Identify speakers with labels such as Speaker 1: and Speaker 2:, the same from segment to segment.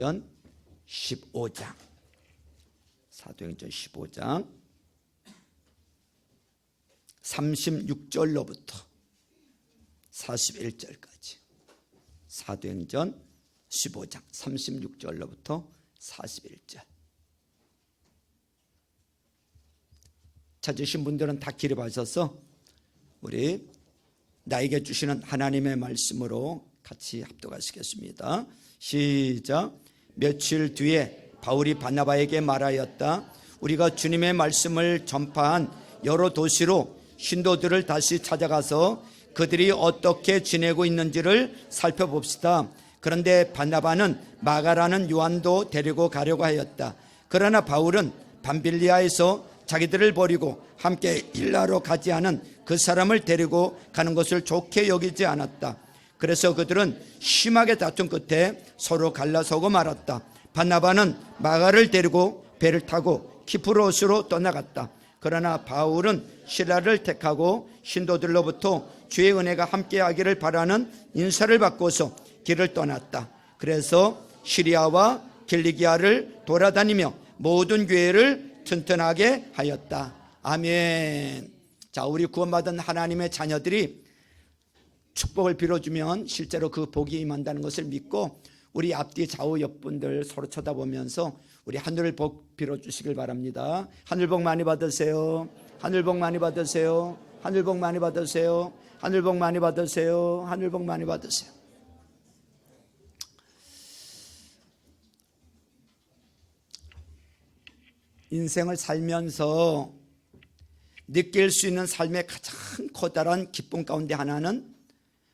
Speaker 1: 15장 사도행전 15장 36절로부터 41절까지 사도행전 15장 36절로부터 41절 찾으신 분들은 다 기립하셔서 우리 나에게 주시는 하나님의 말씀으로 같이 합독하시겠습니다. 시작. 며칠 뒤에 바울이 바나바에게 말하였다. 우리가 주님의 말씀을 전파한 여러 도시로 신도들을 다시 찾아가서 그들이 어떻게 지내고 있는지를 살펴봅시다. 그런데 바나바는 마가라는 요한도 데리고 가려고 하였다. 그러나 바울은 밤빌리아에서 자기들을 버리고 함께 일하러 가지 않은 그 사람을 데리고 가는 것을 좋게 여기지 않았다. 그래서 그들은 심하게 다툰 끝에 서로 갈라서고 말았다. 바나바는 마가를 데리고 배를 타고 키프로스로 떠나갔다. 그러나 바울은 시라를 택하고 신도들로부터 주의 은혜가 함께하기를 바라는 인사를 받고서 길을 떠났다. 그래서 시리아와 길리기아를 돌아다니며 모든 교회를 튼튼하게 하였다. 아멘. 자, 우리 구원받은 하나님의 자녀들이 축복을 빌어주면 실제로 그 복이 임한다는 것을 믿고 우리 앞뒤 좌우 옆분들 서로 쳐다보면서 우리 하늘 복 빌어주시길 바랍니다. 하늘 복 많이 받으세요. 하늘 복 많이 받으세요. 하늘 복 많이 받으세요. 하늘 복 많이 받으세요. 하늘 복 많이 받으세요. 인생을 살면서 느낄 수 있는 삶의 가장 커다란 기쁨 가운데 하나는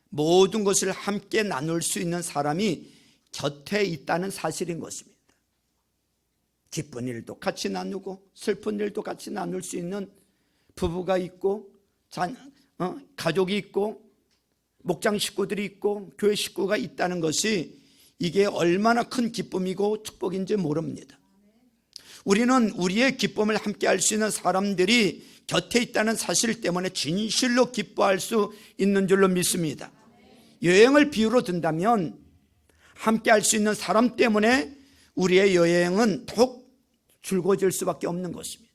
Speaker 1: 모든 것을 함께 나눌 수 있는 사람이 곁에 있다는 사실인 것입니다. 기쁜 일도 같이 나누고 슬픈 일도 같이 나눌 수 있는 부부가 있고 가족이 있고 목장 식구들이 있고 교회 식구가 있다는 것이 이게 얼마나 큰 기쁨이고 축복인지 모릅니다. 우리는 우리의 기쁨을 함께 할 수 있는 사람들이 곁에 있다는 사실 때문에 진실로 기뻐할 수 있는 줄로 믿습니다. 여행을 비유로 든다면 함께 할 수 있는 사람 때문에 우리의 여행은 더욱 즐거워질 수밖에 없는 것입니다.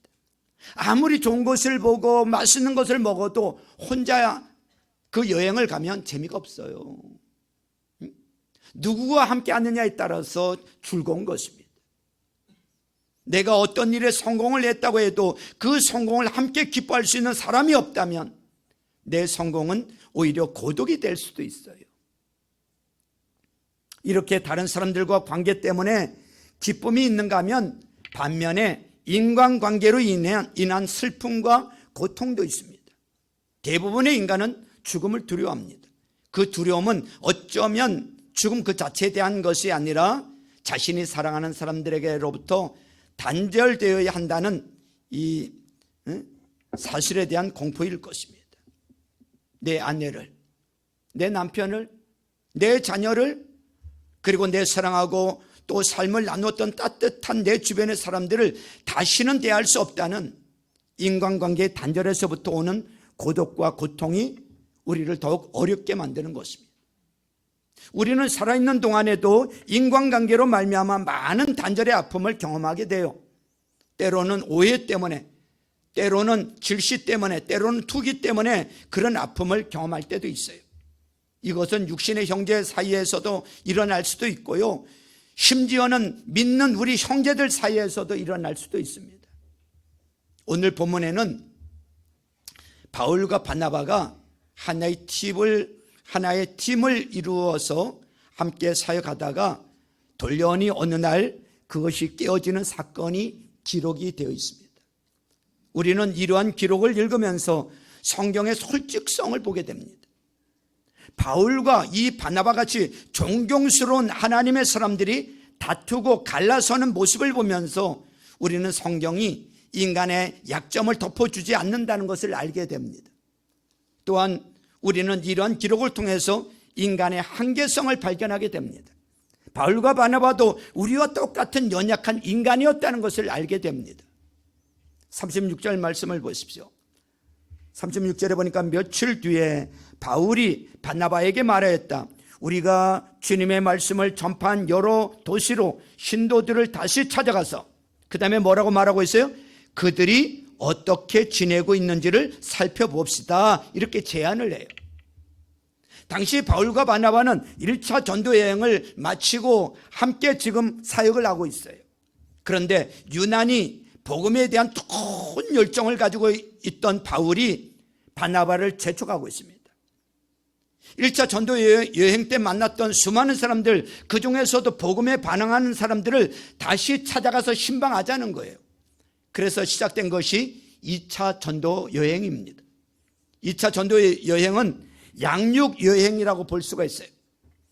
Speaker 1: 아무리 좋은 것을 보고 맛있는 것을 먹어도 혼자 그 여행을 가면 재미가 없어요. 누구와 함께 하느냐에 따라서 즐거운 것입니다. 내가 어떤 일에 성공을 했다고 해도 그 성공을 함께 기뻐할 수 있는 사람이 없다면 내 성공은 오히려 고독이 될 수도 있어요. 이렇게 다른 사람들과 관계 때문에 기쁨이 있는가 하면 반면에 인간관계로 인한 슬픔과 고통도 있습니다. 대부분의 인간은 죽음을 두려워합니다. 그 두려움은 어쩌면 죽음 그 자체에 대한 것이 아니라 자신이 사랑하는 사람들에게로부터 단절되어야 한다는 이 사실에 대한 공포일 것입니다. 내 아내를, 내 남편을, 내 자녀를, 그리고 내 사랑하고 또 삶을 나누었던 따뜻한 내 주변의 사람들을 다시는 대할 수 없다는 인간관계의 단절에서부터 오는 고독과 고통이 우리를 더욱 어렵게 만드는 것입니다. 우리는 살아있는 동안에도 인간관계로 말미암아 많은 단절의 아픔을 경험하게 돼요. 때로는 오해 때문에, 때로는 질시 때문에, 때로는 투기 때문에 그런 아픔을 경험할 때도 있어요. 이것은 육신의 형제 사이에서도 일어날 수도 있고요, 심지어는 믿는 우리 형제들 사이에서도 일어날 수도 있습니다. 오늘 본문에는 바울과 바나바가 하나의 팀을 이루어서 함께 사역하다가 돌연히 어느 날 그것이 깨어지는 사건이 기록이 되어 있습니다. 우리는 이러한 기록을 읽으면서 성경의 솔직성을 보게 됩니다. 바울과 이 바나바 같이 존경스러운 하나님의 사람들이 다투고 갈라서는 모습을 보면서 우리는 성경이 인간의 약점을 덮어주지 않는다는 것을 알게 됩니다. 또한 우리는 이러한 기록을 통해서 인간의 한계성을 발견하게 됩니다. 바울과 바나바도 우리와 똑같은 연약한 인간이었다는 것을 알게 됩니다. 36절 말씀을 보십시오. 36절에 보니까 며칠 뒤에 바울이 바나바에게 말하였다. 우리가 주님의 말씀을 전파한 여러 도시로 신도들을 다시 찾아가서 그 다음에 뭐라고 말하고 있어요? 그들이 어떻게 지내고 있는지를 살펴봅시다, 이렇게 제안을 해요. 당시 바울과 바나바는 1차 전도 여행을 마치고 함께 지금 사역을 하고 있어요. 그런데 유난히 복음에 대한 뜨거운 열정을 가지고 있던 바울이 바나바를 재촉하고 있습니다. 1차 전도 여행 때 만났던 수많은 사람들, 그 중에서도 복음에 반응하는 사람들을 다시 찾아가서 신방하자는 거예요. 그래서 시작된 것이 2차 전도 여행입니다. 2차 전도 여행은 양육 여행이라고 볼 수가 있어요.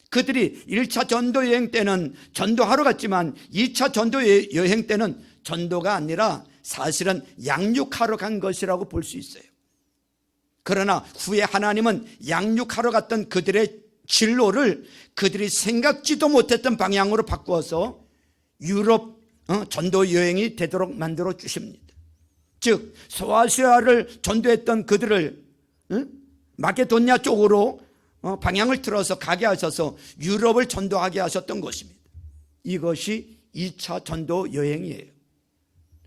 Speaker 1: 그들이 1차 전도 여행 때는 전도하러 갔지만 2차 전도 여행 때는 전도가 아니라 사실은 양육하러 간 것이라고 볼 수 있어요. 그러나 후에 하나님은 양육하러 갔던 그들의 진로를 그들이 생각지도 못했던 방향으로 바꾸어서 유럽 전도 여행이 되도록 만들어 주십니다. 즉 소아시아를 전도했던 그들을 마케도니아 쪽으로 방향을 틀어서 가게 하셔서 유럽을 전도하게 하셨던 것입니다. 이것이 2차 전도 여행이에요.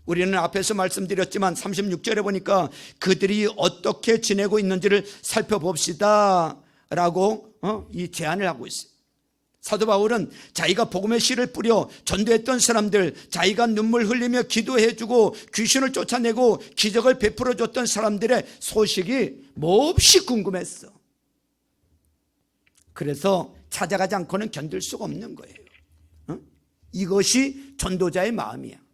Speaker 1: 우리는 앞에서 말씀드렸지만 36절에 보니까 그들이 어떻게 지내고 있는지를 살펴봅시다 라고 이 제안을 하고 있어요. 사도 바울은 자기가 복음의 씨를 뿌려 전도했던 사람들, 자기가 눈물 흘리며 기도해주고 귀신을 쫓아내고 기적을 베풀어줬던 사람들의 소식이 몹시 궁금했어. 그래서 찾아가지 않고는 견딜 수가 없는 거예요. 이것이 전도자의 마음이야.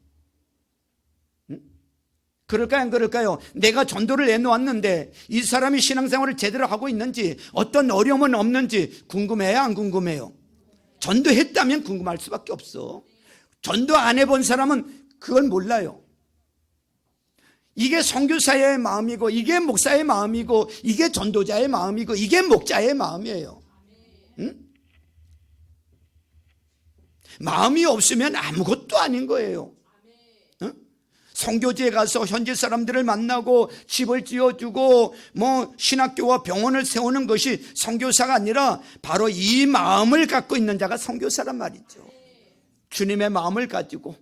Speaker 1: 그럴까요, 안 그럴까요? 내가 전도를 내놓았는데 이 사람이 신앙생활을 제대로 하고 있는지, 어떤 어려움은 없는지 궁금해요, 안 궁금해요? 전도했다면 궁금할 수밖에 없어. 전도 안 해본 사람은 그걸 몰라요. 이게 선교사의 마음이고, 이게 목사의 마음이고, 이게 전도자의 마음이고, 이게 목자의 마음이에요. 응? 마음이 없으면 아무것도 아닌 거예요. 선교지에 가서 현지 사람들을 만나고 집을 지어주고 신학교와 병원을 세우는 것이 선교사가 아니라 바로 이 마음을 갖고 있는 자가 선교사란 말이죠. 주님의 마음을 가지고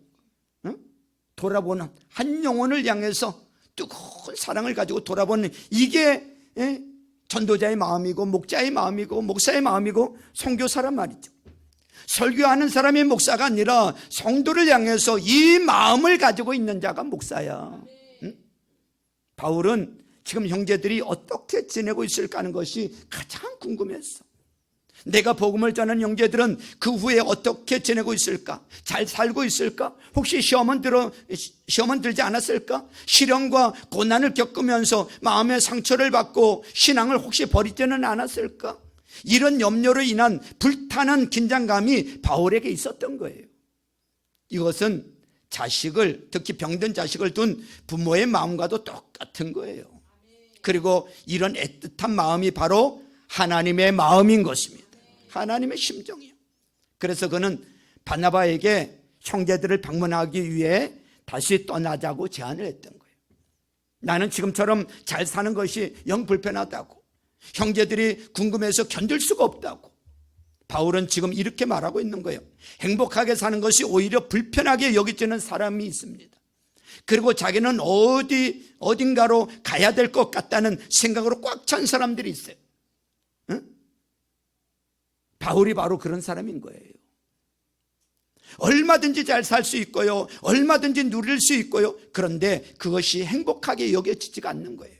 Speaker 1: 돌아보는, 한 영혼을 향해서 뜨거운 사랑을 가지고 돌아보는, 이게 전도자의 마음이고 목자의 마음이고 목사의 마음이고 선교사란 말이죠. 설교하는 사람이 목사가 아니라 성도를 향해서 이 마음을 가지고 있는 자가 목사야. 응? 바울은 지금 형제들이 어떻게 지내고 있을까 하는 것이 가장 궁금했어. 내가 복음을 전하는 형제들은 그 후에 어떻게 지내고 있을까? 잘 살고 있을까? 혹시 시험은 들지 않았을까? 시련과 고난을 겪으면서 마음의 상처를 받고 신앙을 혹시 버리지는 않았을까? 이런 염려로 인한 불타는 긴장감이 바울에게 있었던 거예요. 이것은 자식을, 특히 병든 자식을 둔 부모의 마음과도 똑같은 거예요. 그리고 이런 애틋한 마음이 바로 하나님의 마음인 것입니다. 하나님의 심정이에요. 그래서 그는 바나바에게 형제들을 방문하기 위해 다시 떠나자고 제안을 했던 거예요. 나는 지금처럼 잘 사는 것이 영 불편하다고, 형제들이 궁금해서 견딜 수가 없다고. 바울은 지금 이렇게 말하고 있는 거예요. 행복하게 사는 것이 오히려 불편하게 여겨지는 사람이 있습니다. 그리고 자기는 어딘가로 가야 될 것 같다는 생각으로 꽉 찬 사람들이 있어요. 응? 바울이 바로 그런 사람인 거예요. 얼마든지 잘 살 수 있고요, 얼마든지 누릴 수 있고요, 그런데 그것이 행복하게 여겨지지가 않는 거예요.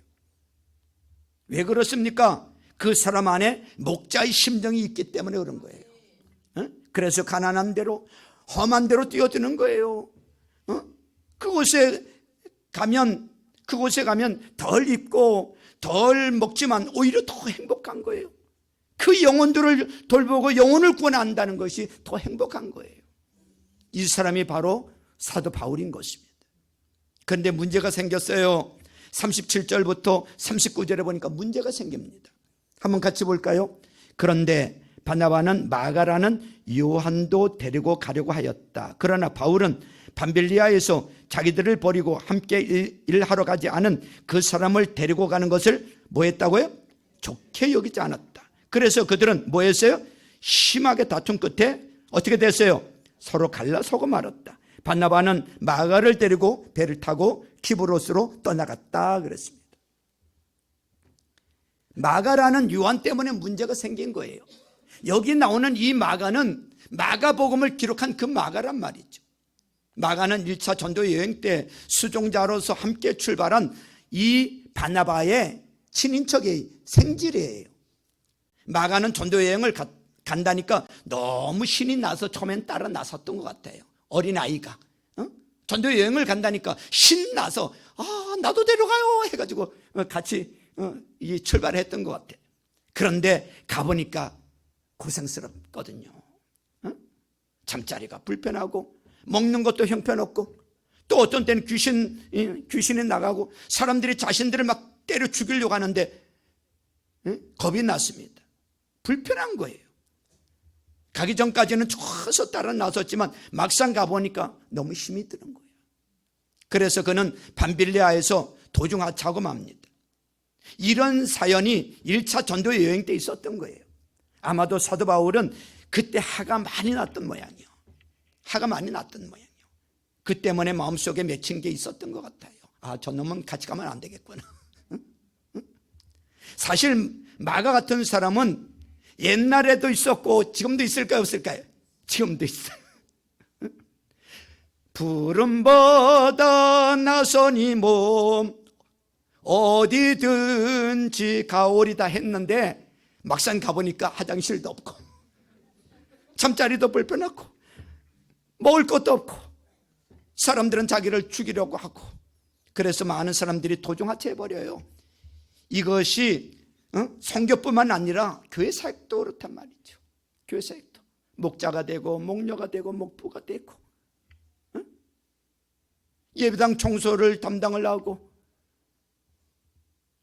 Speaker 1: 왜 그렇습니까? 그 사람 안에 목자의 심정이 있기 때문에 그런 거예요. 그래서 가난한 대로, 험한 대로 뛰어드는 거예요. 그곳에 가면 덜 입고 덜 먹지만 오히려 더 행복한 거예요. 그 영혼들을 돌보고 영혼을 구원한다는 것이 더 행복한 거예요. 이 사람이 바로 사도 바울인 것입니다. 그런데 문제가 생겼어요. 37절부터 39절에 보니까 문제가 생깁니다. 한번 같이 볼까요? 그런데 바나바는 마가라는 요한도 데리고 가려고 하였다. 그러나 바울은 밤빌리아에서 자기들을 버리고 함께 일하러 가지 않은 그 사람을 데리고 가는 것을 뭐 했다고요? 좋게 여기지 않았다. 그래서 그들은 뭐 했어요? 심하게 다툰 끝에 어떻게 됐어요? 서로 갈라서고 말았다. 바나바는 마가를 데리고 배를 타고 키브로스로 떠나갔다 그랬습니다. 마가라는 요한 때문에 문제가 생긴 거예요. 여기 나오는 이 마가는 마가복음을 기록한 그 마가란 말이죠. 마가는 1차 전도 여행 때 수종자로서 함께 출발한 이 바나바의 친인척의 생질이에요. 마가는 전도 여행을 간다니까 너무 신이 나서 처음엔 따라 나섰던 것 같아요. 어린아이가 전도 여행을 간다니까 신나서 나도 데려가요 해가지고 같이 출발했던 것 같아요. 그런데 가보니까 고생스럽거든요. 잠자리가 불편하고 먹는 것도 형편없고 또 어떤 때는 귀신이 나가고 사람들이 자신들을 막 때려 죽이려고 하는데 겁이 났습니다. 불편한 거예요. 가기 전까지는 좋아서 따라 나섰지만 막상 가보니까 너무 힘이 드는 거예요. 그래서 그는 밤빌레아에서 도중하차하고 맙니다. 이런 사연이 1차 전도 여행 때 있었던 거예요. 아마도 사도 바울은 그때 화가 많이 났던 모양이에요. 그 때문에 마음속에 맺힌 게 있었던 것 같아요. 저놈은 같이 가면 안 되겠구나. 사실 마가 같은 사람은 옛날에도 있었고 지금도 있을까요, 없을까요? 지금도 있어요. 푸른보다 나선이 몸 어디든지 가오리다 했는데 막상 가보니까 화장실도 없고 잠자리도 불편하고 먹을 것도 없고 사람들은 자기를 죽이려고 하고 그래서 많은 사람들이 도중하차해버려요. 이것이 선교뿐만 아니라 교회 사역도 그렇단 말이죠. 교회 사역도 목자가 되고 목녀가 되고 목부가 되고 예배당 청소를 담당을 하고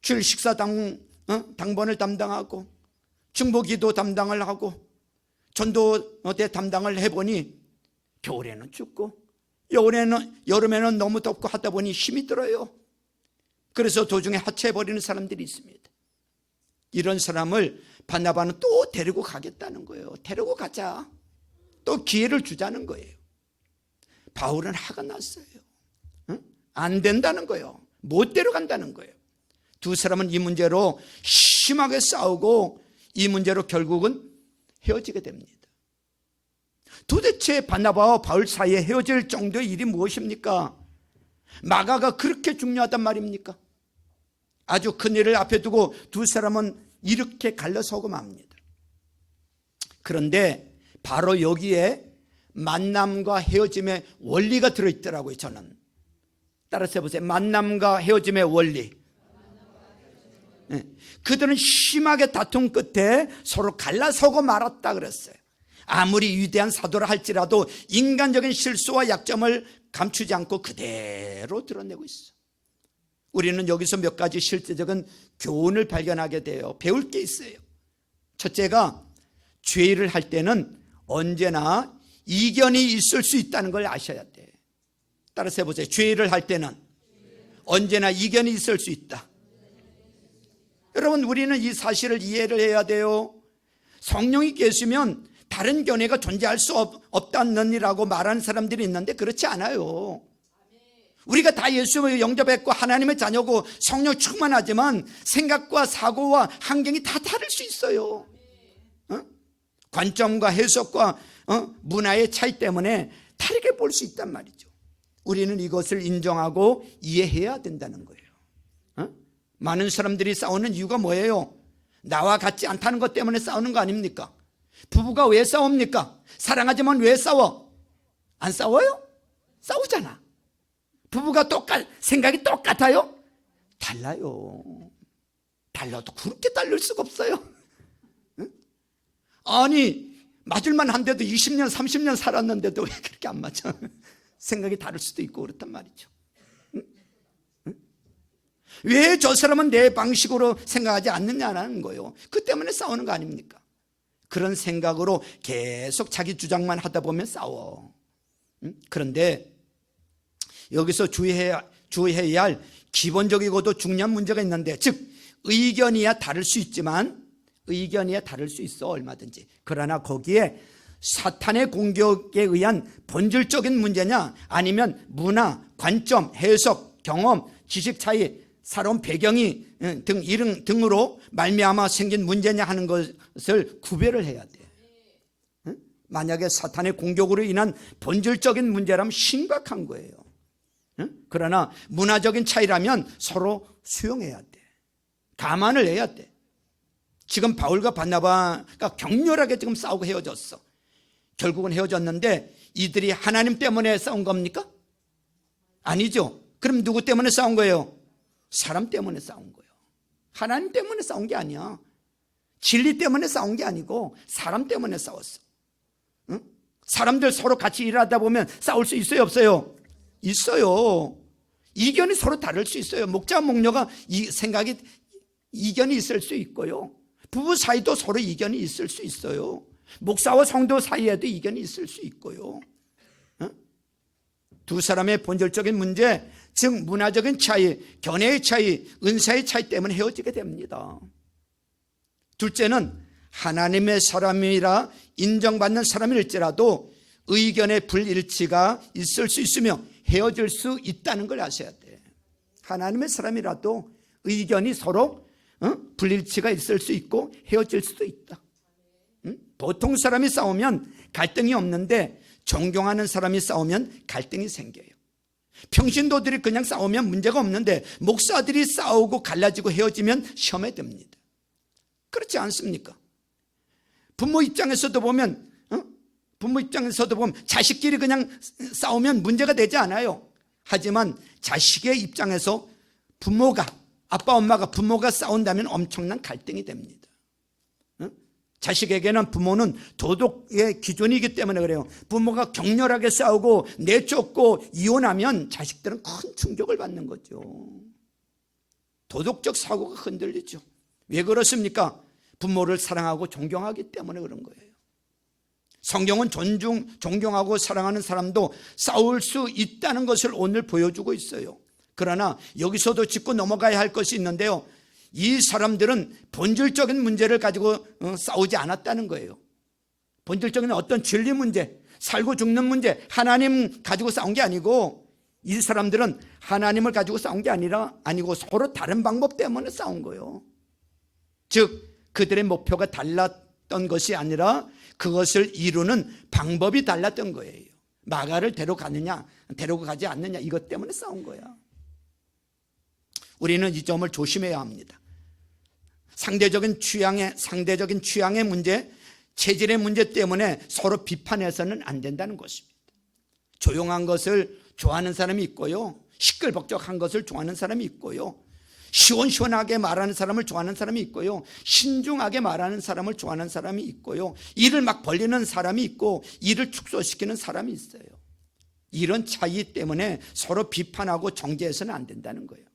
Speaker 1: 주일 식사 당번을 담당하고 중보기도 담당을 하고 전도대 담당을 해보니 겨울에는 춥고 여름에는 너무 덥고 하다 보니 힘이 들어요. 그래서 도중에 하차해버리는 사람들이 있습니다. 이런 사람을 바나바는 또 데리고 가겠다는 거예요. 데리고 가자. 또 기회를 주자는 거예요. 바울은 화가 났어요. 안 된다는 거예요. 못 데려간다는 거예요. 두 사람은 이 문제로 심하게 싸우고 이 문제로 결국은 헤어지게 됩니다. 도대체 바나바와 바울 사이에 헤어질 정도의 일이 무엇입니까? 마가가 그렇게 중요하단 말입니까? 아주 큰 일을 앞에 두고 두 사람은 이렇게 갈라서고 맙니다. 그런데 바로 여기에 만남과 헤어짐의 원리가 들어있더라고요. 저는 따라서 해보세요. 만남과 헤어짐의 원리. 그들은 심하게 다툰 끝에 서로 갈라서고 말았다 그랬어요. 아무리 위대한 사도라 할지라도 인간적인 실수와 약점을 감추지 않고 그대로 드러내고 있어. 우리는 여기서 몇 가지 실제적인 교훈을 발견하게 돼요. 배울 게 있어요. 첫째가 죄를 할 때는 언제나 이견이 있을 수 있다는 걸 아셔야 돼. 따라서 해보세요. 죄를 할 때는 언제나 이견이 있을 수 있다. 여러분, 우리는 이 사실을 이해를 해야 돼요. 성령이 계시면 다른 견해가 존재할 수 없다느니라고 말하는 사람들이 있는데 그렇지 않아요. 우리가 다 예수를 영접했고 하나님의 자녀고 성령 충만하지만 생각과 사고와 환경이 다 다를 수 있어요. 관점과 해석과 문화의 차이 때문에 다르게 볼 수 있단 말이죠. 우리는 이것을 인정하고 이해해야 된다는 거예요. 많은 사람들이 싸우는 이유가 뭐예요? 나와 같지 않다는 것 때문에 싸우는 거 아닙니까? 부부가 왜 싸웁니까? 사랑하지만 왜 싸워? 안 싸워요? 싸우잖아. 부부가 생각이 똑같아요? 달라요. 달라도 그렇게 다를 수가 없어요. 아니, 맞을만 한데도 20년, 30년 살았는데도 왜 그렇게 안 맞아? 생각이 다를 수도 있고 그렇단 말이죠. 왜 저 사람은 내 방식으로 생각하지 않느냐는 거예요. 그 때문에 싸우는 거 아닙니까? 그런 생각으로 계속 자기 주장만 하다 보면 싸워. 그런데 여기서 주의해야 할 기본적이고도 중요한 문제가 있는데, 즉 의견이야 다를 수 있지만 의견이 다를 수 있어, 얼마든지. 그러나 거기에 사탄의 공격에 의한 본질적인 문제냐, 아니면 문화, 관점, 해석, 경험, 지식 차이, 살아온 배경이 등으로 말미암아 생긴 문제냐 하는 것을 구별을 해야 돼. 만약에 사탄의 공격으로 인한 본질적인 문제라면 심각한 거예요. 그러나 문화적인 차이라면 서로 수용해야 돼. 감안을 해야 돼. 지금 바울과 바나바가 격렬하게 지금 싸우고 헤어졌어. 결국은 헤어졌는데 이들이 하나님 때문에 싸운 겁니까? 아니죠. 그럼 누구 때문에 싸운 거예요? 사람 때문에 싸운 거예요. 하나님 때문에 싸운 게 아니야. 진리 때문에 싸운 게 아니고 사람 때문에 싸웠어. 응? 사람들 서로 같이 일하다 보면 싸울 수 있어요, 없어요? 있어요. 이견이 서로 다를 수 있어요. 목자 목녀가 생각이 이견이 있을 수 있고요. 부부 사이도 서로 이견이 있을 수 있어요. 목사와 성도 사이에도 이견이 있을 수 있고요. 두 사람의 본질적인 문제, 즉 문화적인 차이, 견해의 차이, 은사의 차이 때문에 헤어지게 됩니다. 둘째는 하나님의 사람이라 인정받는 사람일지라도 의견의 불일치가 있을 수 있으며 헤어질 수 있다는 걸 아셔야 돼. 하나님의 사람이라도 의견이 서로 불일치가 있을 수 있고 헤어질 수도 있다. 보통 사람이 싸우면 갈등이 없는데 존경하는 사람이 싸우면 갈등이 생겨요. 평신도들이 그냥 싸우면 문제가 없는데 목사들이 싸우고 갈라지고 헤어지면 시험에 듭니다. 그렇지 않습니까? 부모 입장에서도 보면 자식끼리 그냥 싸우면 문제가 되지 않아요. 하지만 자식의 입장에서 아빠 엄마가 부모가 싸운다면 엄청난 갈등이 됩니다. 자식에게는 부모는 도덕의 기준이기 때문에 그래요. 부모가 격렬하게 싸우고 내쫓고 이혼하면 자식들은 큰 충격을 받는 거죠. 도덕적 사고가 흔들리죠. 왜 그렇습니까? 부모를 사랑하고 존경하기 때문에 그런 거예요. 성경은 존경하고 사랑하는 사람도 싸울 수 있다는 것을 오늘 보여주고 있어요. 그러나 여기서도 짚고 넘어가야 할 것이 있는데요. 이 사람들은 본질적인 문제를 가지고 싸우지 않았다는 거예요. 본질적인 어떤 진리 문제, 살고 죽는 문제, 하나님 가지고 싸운 게 아니고, 이 사람들은 하나님을 가지고 싸운 게 아니고 서로 다른 방법 때문에 싸운 거예요. 즉 그들의 목표가 달랐던 것이 아니라 그것을 이루는 방법이 달랐던 거예요. 마가를 데려가느냐 데리고 가지 않느냐, 이것 때문에 싸운 거야. 우리는 이 점을 조심해야 합니다. 상대적인 취향의 문제, 체질의 문제 때문에 서로 비판해서는 안 된다는 것입니다. 조용한 것을 좋아하는 사람이 있고요, 시끌벅적한 것을 좋아하는 사람이 있고요, 시원시원하게 말하는 사람을 좋아하는 사람이 있고요, 신중하게 말하는 사람을 좋아하는 사람이 있고요, 일을 막 벌리는 사람이 있고 일을 축소시키는 사람이 있어요. 이런 차이 때문에 서로 비판하고 정죄해서는 안 된다는 거예요.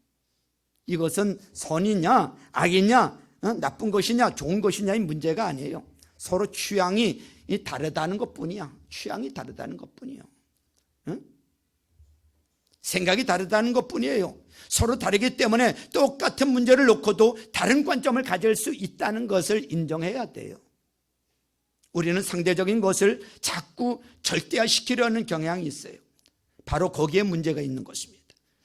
Speaker 1: 이것은 선이냐 악이냐, 나쁜 것이냐 좋은 것이냐의 문제가 아니에요. 서로 취향이 다르다는 것뿐이야. 취향이 다르다는 것뿐이에요. 생각이 다르다는 것뿐이에요. 서로 다르기 때문에 똑같은 문제를 놓고도 다른 관점을 가질 수 있다는 것을 인정해야 돼요. 우리는 상대적인 것을 자꾸 절대화시키려는 경향이 있어요. 바로 거기에 문제가 있는 것입니다.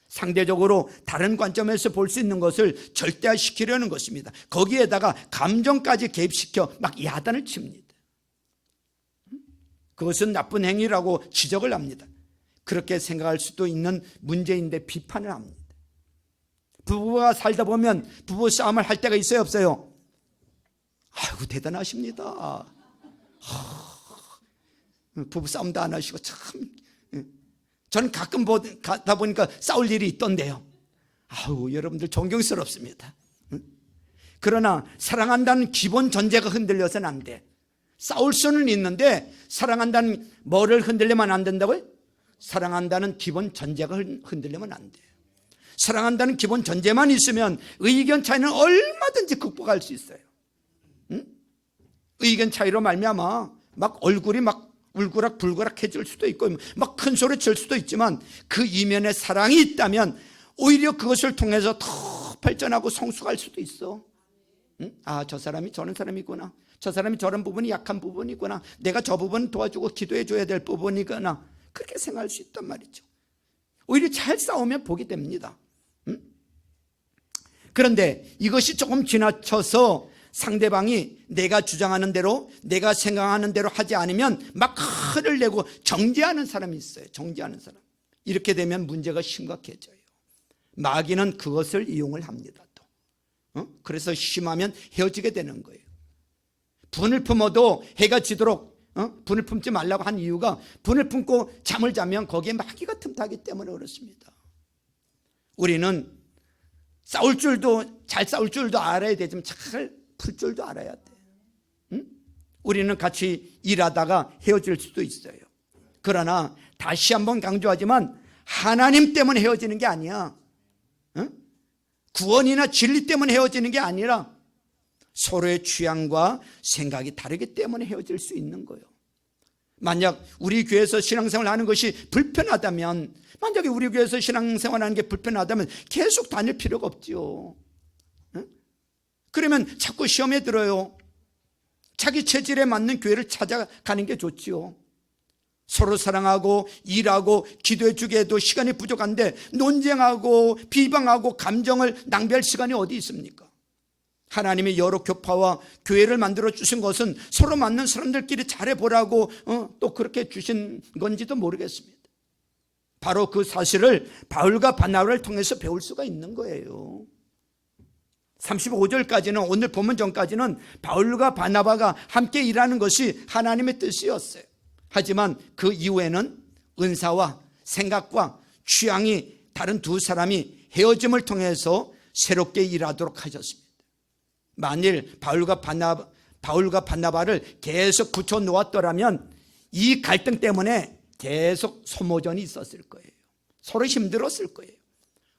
Speaker 1: 상대적으로 다른 관점에서 볼 수 있는 것을 절대화시키려는 것입니다. 거기에다가 감정까지 개입시켜 막 야단을 칩니다. 그것은 나쁜 행위라고 지적을 합니다. 그렇게 생각할 수도 있는 문제인데 비판을 합니다. 부부가 살다 보면 부부 싸움을 할 때가 있어요, 없어요? 아이고 대단하십니다. 부부 싸움도 안 하시고 참. 저는 가끔 가다 보니까 싸울 일이 있던데요. 아우, 여러분들 존경스럽습니다. 그러나 사랑한다는 기본 전제가 흔들려서는 안 돼. 싸울 수는 있는데 사랑한다는 뭐를 흔들리면 안 된다고요? 사랑한다는 기본 전제가 흔들리면 안 돼요. 사랑한다는 기본 전제만 있으면 의견 차이는 얼마든지 극복할 수 있어요. 의견 차이로 말미암아 막 얼굴이 막 울그락불그락해질 수도 있고 막 큰 소리 칠 수도 있지만 그 이면에 사랑이 있다면 오히려 그것을 통해서 더 발전하고 성숙할 수도 있어. 저 사람이 저런 사람이구나, 저 사람이 저런 부분이 약한 부분이구나, 내가 저 부분 도와주고 기도해 줘야 될 부분이구나, 그렇게 생각할 수 있단 말이죠. 오히려 잘 싸우면 복이 됩니다. 그런데 이것이 조금 지나쳐서 상대방이 내가 주장하는 대로, 내가 생각하는 대로 하지 않으면 막 화를 내고 정죄하는 사람이 있어요. 정죄하는 사람. 이렇게 되면 문제가 심각해져요. 마귀는 그것을 이용을 합니다. 또. 그래서 심하면 헤어지게 되는 거예요. 분을 품어도 해가 지도록 분을 품지 말라고 한 이유가, 분을 품고 잠을 자면 거기에 마귀가 틈타기 때문에 그렇습니다. 우리는 싸울 줄도, 잘 싸울 줄도 알아야 되지만 잘 풀 줄도 알아야 돼. 우리는 같이 일하다가 헤어질 수도 있어요. 그러나 다시 한번 강조하지만 하나님 때문에 헤어지는 게 아니야. 구원이나 진리 때문에 헤어지는 게 아니라 서로의 취향과 생각이 다르기 때문에 헤어질 수 있는 거예요. 만약 우리 교회에서 신앙생활 하는 것이 불편하다면, 만약에 우리 교회에서 신앙생활 하는 게 불편하다면 계속 다닐 필요가 없지요. 그러면 자꾸 시험에 들어요. 자기 체질에 맞는 교회를 찾아가는 게 좋지요. 서로 사랑하고 일하고 기도해 주기에도 시간이 부족한데 논쟁하고 비방하고 감정을 낭비할 시간이 어디 있습니까? 하나님이 여러 교파와 교회를 만들어 주신 것은 서로 맞는 사람들끼리 잘해보라고 또 그렇게 주신 건지도 모르겠습니다. 바로 그 사실을 바울과 바나바를 통해서 배울 수가 있는 거예요. 35절까지는, 오늘 본문 전까지는 바울과 바나바가 함께 일하는 것이 하나님의 뜻이었어요. 하지만 그 이후에는 은사와 생각과 취향이 다른 두 사람이 헤어짐을 통해서 새롭게 일하도록 하셨습니다. 만일 바울과 바나바를 계속 붙여 놓았더라면 이 갈등 때문에 계속 소모전이 있었을 거예요. 서로 힘들었을 거예요.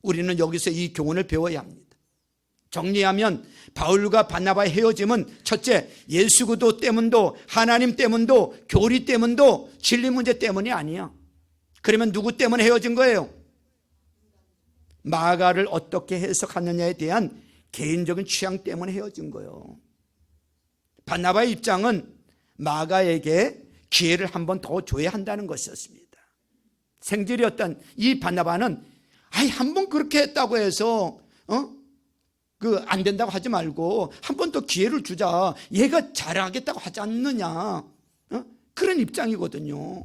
Speaker 1: 우리는 여기서 이 교훈을 배워야 합니다. 정리하면 바울과 바나바의 헤어짐은 첫째, 예수 그리스도 때문도, 하나님 때문도, 교리 때문도, 진리 문제 때문이 아니야. 그러면 누구 때문에 헤어진 거예요? 마가를 어떻게 해석하느냐에 대한 개인적인 취향 때문에 헤어진 거예요. 바나바의 입장은 마가에게 기회를 한 번 더 줘야 한다는 것이었습니다. 생질이었던 이 바나바는 한 번 그렇게 했다고 해서 안 된다고 하지 말고 한 번 더 기회를 주자, 얘가 잘하겠다고 하지 않느냐, 그런 입장이거든요.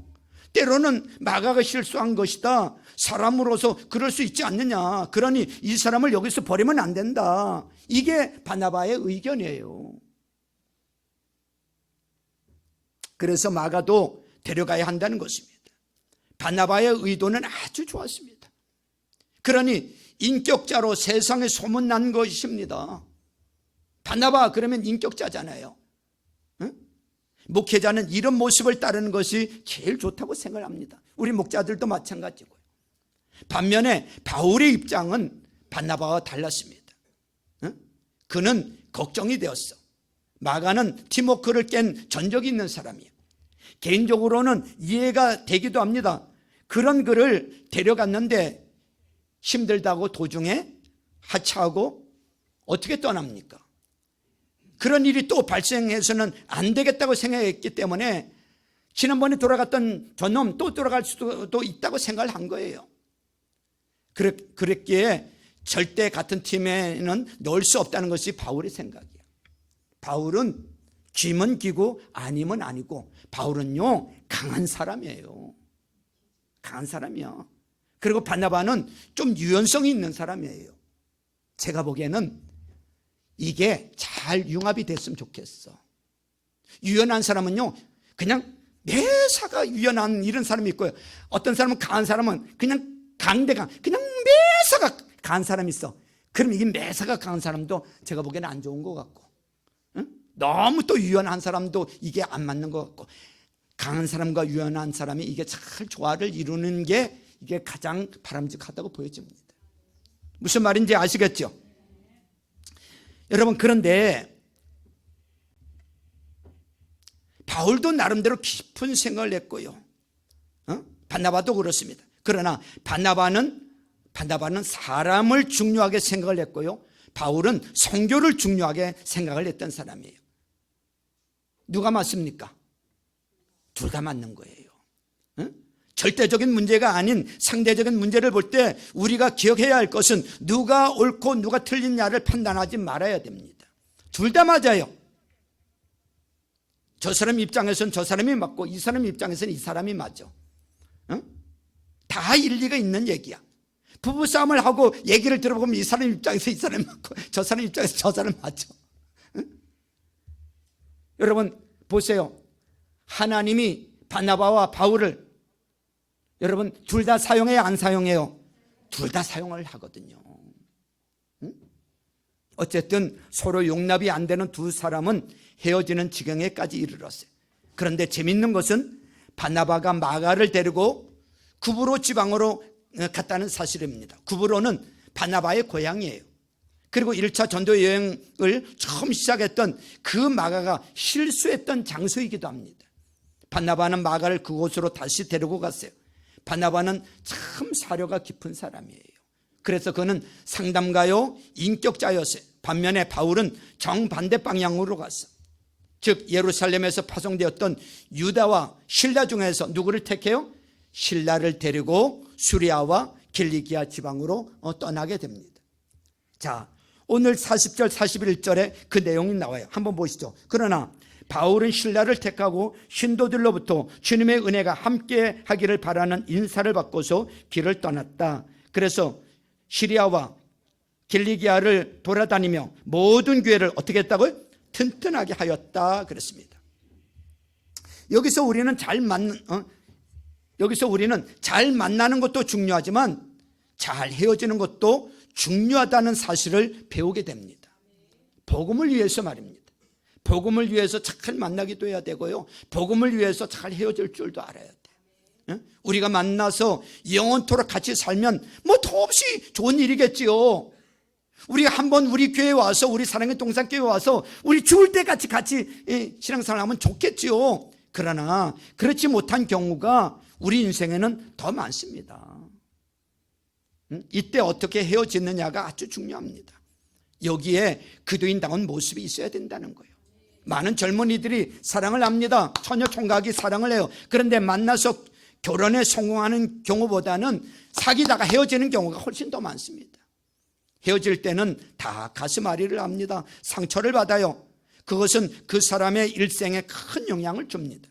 Speaker 1: 때로는 마가가 실수한 것이다, 사람으로서 그럴 수 있지 않느냐, 그러니 이 사람을 여기서 버리면 안 된다, 이게 바나바의 의견이에요. 그래서 마가도 데려가야 한다는 것입니다. 바나바의 의도는 아주 좋았습니다. 그러니 인격자로 세상에 소문난 것입니다. 바나바 그러면 인격자잖아요. 목회자는 이런 모습을 따르는 것이 제일 좋다고 생각합니다. 우리 목자들도 마찬가지고요. 반면에 바울의 입장은 바나바와 달랐습니다. 그는 걱정이 되었어. 마가는 팀워크를 깬 전적이 있는 사람이에요. 개인적으로는 이해가 되기도 합니다. 그런 그를 데려갔는데 힘들다고 도중에 하차하고 어떻게 떠납니까? 그런 일이 또 발생해서는 안 되겠다고 생각했기 때문에 지난번에 돌아갔던 저놈 또 돌아갈 수도 있다고 생각을 한 거예요. 그랬기에 절대 같은 팀에는 넣을 수 없다는 것이 바울의 생각이에요. 바울은 기면 기고 아니면 아니고, 바울은요 강한 사람이에요. 강한 사람이야. 그리고 바나바는 좀 유연성이 있는 사람이에요. 제가 보기에는 이게 잘 융합이 됐으면 좋겠어. 유연한 사람은요 그냥 매사가 유연한 이런 사람이 있고요, 어떤 사람은 강한 사람은 그냥 강대강, 그냥 매사가 강한 사람이 있어. 그럼 이게 매사가 강한 사람도 제가 보기에는 안 좋은 것 같고, 너무 또 유연한 사람도 이게 안 맞는 것 같고, 강한 사람과 유연한 사람이 이게 잘 조화를 이루는 게 이게 가장 바람직하다고 보여집니다. 무슨 말인지 아시겠죠? 여러분, 그런데 바울도 나름대로 깊은 생각을 했고요, 바나바도 그렇습니다. 그러나 바나바는 사람을 중요하게 생각을 했고요, 바울은 선교를 중요하게 생각을 했던 사람이에요. 누가 맞습니까? 둘 다 맞는 거예요. 응? 절대적인 문제가 아닌 상대적인 문제를 볼 때 우리가 기억해야 할 것은 누가 옳고 누가 틀리냐를 판단하지 말아야 됩니다. 둘 다 맞아요. 저 사람 입장에서는 저 사람이 맞고 이 사람 입장에서는 이 사람이 맞아. 응? 다 일리가 있는 얘기야. 부부싸움을 하고 얘기를 들어보면 이 사람 입장에서 이 사람이 맞고 저 사람 입장에서 저 사람 맞아. 응? 여러분 보세요. 하나님이 바나바와 바울을 여러분 둘 다 사용해요, 안 사용해요? 둘 다 사용을 하거든요. 응? 어쨌든 서로 용납이 안 되는 두 사람은 헤어지는 지경에까지 이르렀어요. 그런데 재밌는 것은 바나바가 마가를 데리고 구브로 지방으로 갔다는 사실입니다. 구브로는 바나바의 고향이에요. 그리고 1차 전도 여행을 처음 시작했던 그 마가가 실수했던 장소이기도 합니다. 바나바는 마가를 그곳으로 다시 데리고 갔어요. 바나바는 참 사려가 깊은 사람이에요. 그래서 그는 상담가요, 인격자였어요. 반면에 바울은 정반대 방향으로 갔어. 즉 예루살렘에서 파송되었던 유다와 실라 중에서 누구를 택해요? 실라를 데리고 수리아와 길리기아 지방으로 떠나게 됩니다. 자, 오늘 40절 41절에 그 내용이 나와요. 한번 보시죠. 그러나 바울은 실라를 택하고 신도들로부터 주님의 은혜가 함께 하기를 바라는 인사를 받고서 길을 떠났다. 그래서 시리아와 길리기아를 돌아다니며 모든 교회를 어떻게 했다고요? 튼튼하게 하였다 그랬습니다. 여기서 우리는 잘 만나는 것도 중요하지만 잘 헤어지는 것도 중요하다는 사실을 배우게 됩니다. 복음을 위해서 말입니다. 복음을 위해서 잘 만나기도 해야 되고요. 복음을 위해서 잘 헤어질 줄도 알아야 돼요. 우리가 만나서 영원토록 같이 살면 뭐 더없이 좋은 일이겠지요. 우리가 한번 우리 교회에 와서 우리 사랑의 동산교회에 와서 우리 죽을 때까지 같이 신앙생활을 하면 좋겠지요. 그러나 그렇지 못한 경우가 우리 인생에는 더 많습니다. 이때 어떻게 헤어지느냐가 아주 중요합니다. 여기에 그리스도인다운 모습이 있어야 된다는 거예요. 많은 젊은이들이 사랑을 합니다. 처녀 총각이 사랑을 해요. 그런데 만나서 결혼에 성공하는 경우보다는 사귀다가 헤어지는 경우가 훨씬 더 많습니다. 헤어질 때는 다 가슴앓이를 합니다. 상처를 받아요. 그것은 그 사람의 일생에 큰 영향을 줍니다.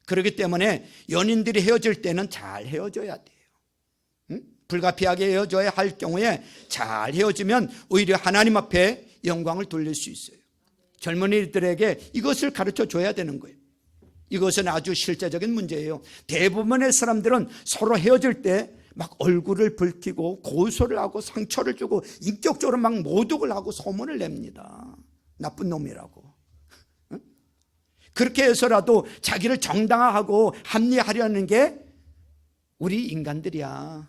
Speaker 1: 그렇기 때문에 연인들이 헤어질 때는 잘 헤어져야 돼요. 불가피하게 헤어져야 할 경우에 잘 헤어지면 오히려 하나님 앞에 영광을 돌릴 수 있어요. 젊은이들에게 이것을 가르쳐 줘야 되는 거예요. 이것은 아주 실제적인 문제예요. 대부분의 사람들은 서로 헤어질 때 막 얼굴을 붉히고 고소를 하고 상처를 주고 인격적으로 막 모독을 하고 소문을 냅니다. 나쁜 놈이라고. 그렇게 해서라도 자기를 정당화하고 합리하려는 게 우리 인간들이야.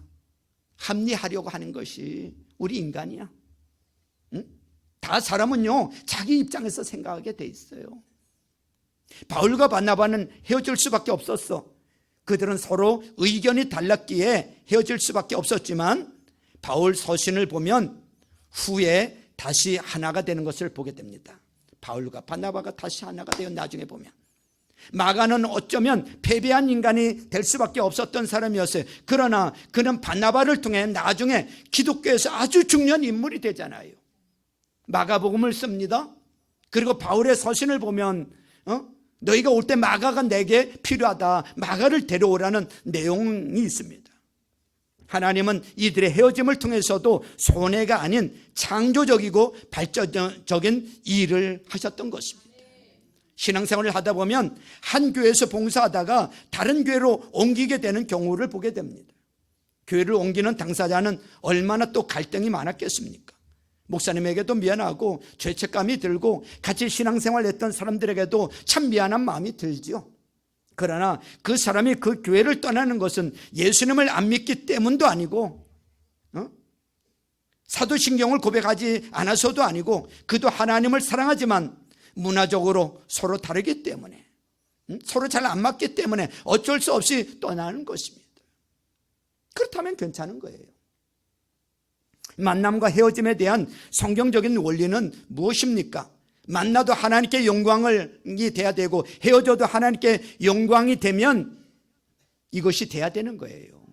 Speaker 1: 합리하려고 하는 것이 우리 인간이야. 다 사람은요 자기 입장에서 생각하게 돼 있어요. 바울과 바나바는 헤어질 수밖에 없었어. 그들은 서로 의견이 달랐기에 헤어질 수밖에 없었지만 바울 서신을 보면 후에 다시 하나가 되는 것을 보게 됩니다. 바울과 바나바가 다시 하나가 되어 나중에 보면 마가는 어쩌면 패배한 인간이 될 수밖에 없었던 사람이었어요. 그러나 그는 바나바를 통해 나중에 기독교에서 아주 중요한 인물이 되잖아요. 마가복음을 씁니다. 그리고 바울의 서신을 보면 너희가 올 때 마가가 내게 필요하다. 마가를 데려오라는 내용이 있습니다. 하나님은 이들의 헤어짐을 통해서도 손해가 아닌 창조적이고 발전적인 일을 하셨던 것입니다. 신앙생활을 하다 보면 한 교회에서 봉사하다가 다른 교회로 옮기게 되는 경우를 보게 됩니다. 교회를 옮기는 당사자는 얼마나 또 갈등이 많았겠습니까? 목사님에게도 미안하고 죄책감이 들고 같이 신앙생활을 했던 사람들에게도 참 미안한 마음이 들지요. 그러나 그 사람이 그 교회를 떠나는 것은 예수님을 안 믿기 때문도 아니고 사도신경을 고백하지 않아서도 아니고 그도 하나님을 사랑하지만 문화적으로 서로 다르기 때문에 서로 잘 안 맞기 때문에 어쩔 수 없이 떠나는 것입니다. 그렇다면 괜찮은 거예요. 만남과 헤어짐에 대한 성경적인 원리는 무엇입니까? 만나도 하나님께 영광이 돼야 되고 헤어져도 하나님께 영광이 되면 이것이 돼야 되는 거예요.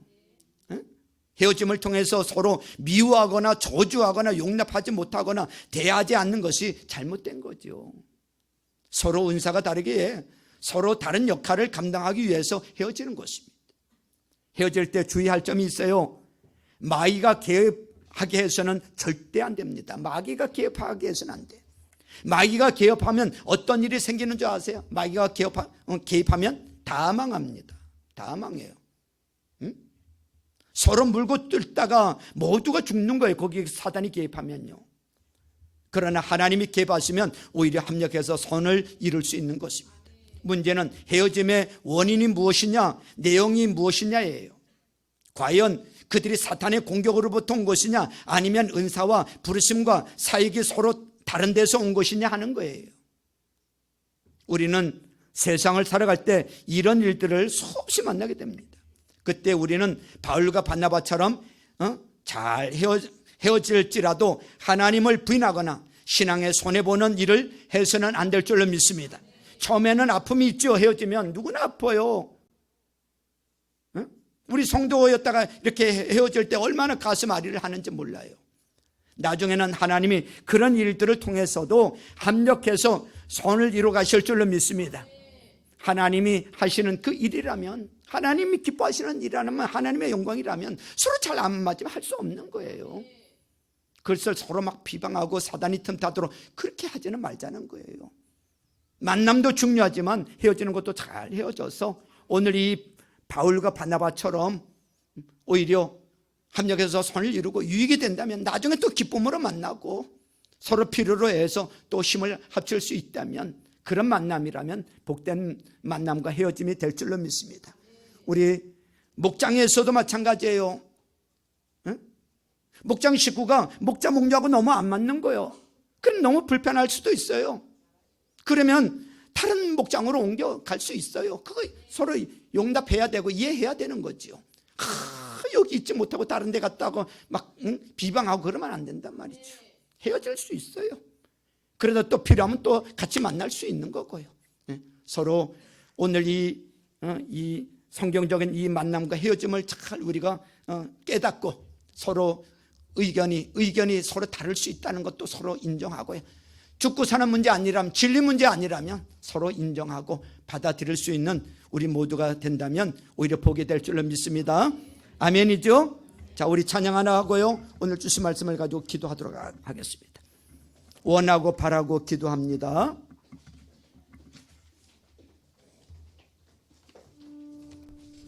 Speaker 1: 헤어짐을 통해서 서로 미워하거나 저주하거나 용납하지 못하거나 대하지 않는 것이 잘못된 거죠. 서로 은사가 다르기에 서로 다른 역할을 감당하기 위해서 헤어지는 것입니다. 헤어질 때 주의할 점이 있어요. 마귀가 개입하게 해서는 절대 안 됩니다. 마귀가 개입하게 해서는 안 돼요. 마귀가 개입하면 어떤 일이 생기는 줄 아세요? 마귀가 개입하면 다 망합니다. 다 망해요. 서로 물고 뜯다가 모두가 죽는 거예요. 거기에 사단이 개입하면요. 그러나 하나님이 개입하시면 오히려 합력해서 선을 이룰 수 있는 것입니다. 문제는 헤어짐의 원인이 무엇이냐, 내용이 무엇이냐예요. 과연 그들이 사탄의 공격으로부터 온 것이냐, 아니면 은사와 부르심과 사역이 서로 다른 데서 온 것이냐 하는 거예요. 우리는 세상을 살아갈 때 이런 일들을 수없이 만나게 됩니다. 그때 우리는 바울과 바나바처럼 잘 헤어질지라도 하나님을 부인하거나 신앙에 손해보는 일을 해서는 안 될 줄로 믿습니다. 처음에는 아픔이 있죠. 헤어지면 누구나 아파요. 우리 성도였다가 이렇게 헤어질 때 얼마나 가슴 아리를 하는지 몰라요. 나중에는 하나님이 그런 일들을 통해서도 합력해서 선을 이루어 가실 줄로 믿습니다. 하나님이 하시는 그 일이라면, 하나님이 기뻐하시는 일이라면, 하나님의 영광이라면 서로 잘 안 맞으면 할 수 없는 거예요. 그래서 서로 막 비방하고 사단이 틈타도록 그렇게 하지는 말자는 거예요. 만남도 중요하지만 헤어지는 것도 잘 헤어져서 오늘 이 바울과 바나바처럼 오히려 합력해서 선을 이루고 유익이 된다면 나중에 또 기쁨으로 만나고 서로 필요로 해서 또 힘을 합칠 수 있다면 그런 만남이라면 복된 만남과 헤어짐이 될 줄로 믿습니다. 우리 목장에서도 마찬가지예요. 목장 식구가 목자 목녀하고 너무 안 맞는 거예요. 그럼 너무 불편할 수도 있어요. 그러면 다른 목장으로 옮겨갈 수 있어요. 그거 서로 용납해야 되고 이해해야 되는 거죠. 여기 있지 못하고 다른 데 갔다고 막 비방하고 그러면 안 된단 말이죠. 헤어질 수 있어요. 그래도 또 필요하면 또 같이 만날 수 있는 거고요. 서로 오늘 이 성경적인 이 만남과 헤어짐을 잘 우리가 깨닫고 서로 의견이 서로 다를 수 있다는 것도 서로 인정하고요. 죽고 사는 문제 아니라면, 진리 문제 아니라면 서로 인정하고 받아들일 수 있는 우리 모두가 된다면 오히려 복이 될 줄로 믿습니다. 아멘이죠? 자, 우리 찬양 하나 하고요. 오늘 주신 말씀을 가지고 기도하도록 하겠습니다. 원하고 바라고 기도합니다.